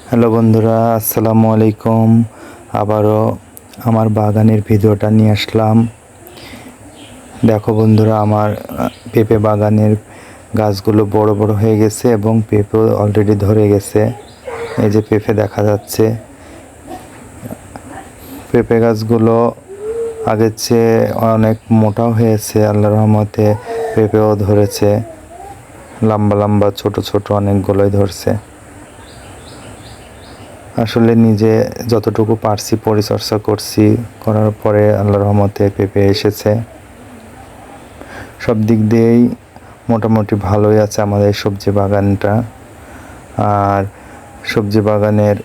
Hello বন্ধুরা, আসসালামু আলাইকুম। আবারও আমার বাগানের ভিডিওটা নিয়ে আসলাম। দেখো বন্ধুরা, আমার পেঁপে বাগানের গাছগুলো বড় বড় হয়ে গেছে এবং পেঁপে অলরেডি ধরে গেছে। এই যে পেঁপে দেখা যাচ্ছে। পেঁপে গাছগুলো আগের চেয়ে অনেক মোটাও হয়েছে, আল্লাহর রহমতে পেঁপেও ধরেছে। লম্বা লম্বা ছোট ছোট অনেকগুলোই ধরছে। আসলে নিজে যতটুকু পারছি পরিচর্যা করছি, করার পরে আল্লাহর রহমতে পেঁপে এসেছে। সব দিক দিয়েই মোটামুটি ভালোই আছে আমাদের সবজি বাগানটা। আর সবজি বাগানের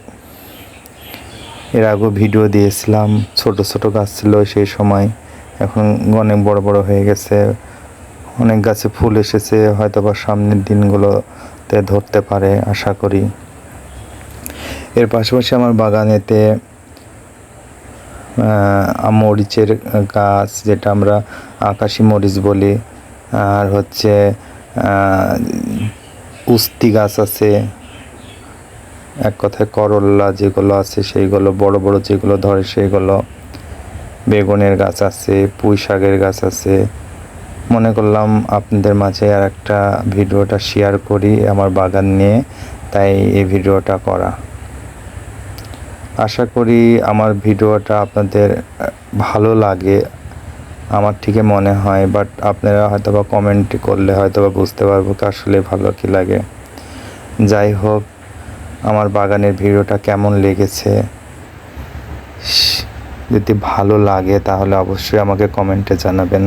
এর আগেও ভিডিও দিয়েছিলাম, ছোট ছোট গাছ ছিল সেই সময়, এখন অনেক বড় বড় হয়ে গেছে। অনেক গাছে ফুল এসেছে, হয়তো বা সামনের দিনগুলোতে ধরতে পারে আশা করি। এর পাশাপাশি আমার বাগানেতে মরিচের গাছ, যেটা আমরা আকাশি মরিচ বলি, আর হচ্ছে উস্তি গাছ আছে, এক কথায় করল্লা যেগুলো আছে সেইগুলো, বড় বড় যেগুলো ধরে সেইগুলো। বেগুনের গাছ আছে, পুঁই শাকের গাছ আছে। মনে করলাম আপনাদের মাঝে আর একটা ভিডিওটা শেয়ার করি আমার বাগান নিয়ে, তাই এই ভিডিওটা করা। আশা করি আমার ভিডিওটা আপনাদের ভালো লাগে, আমার ঠিকই মনে হয়। বাট আপনারা হয়তো বা কমেন্ট করলে হয়তো বা বুঝতে পারবো আসলে ভালো কি লাগে। যাই হোক, আমার বাগানের ভিডিওটা কেমন লেগেছে, যদি ভালো লাগে তাহলে অবশ্যই আমাকে কমেন্টে জানাবেন।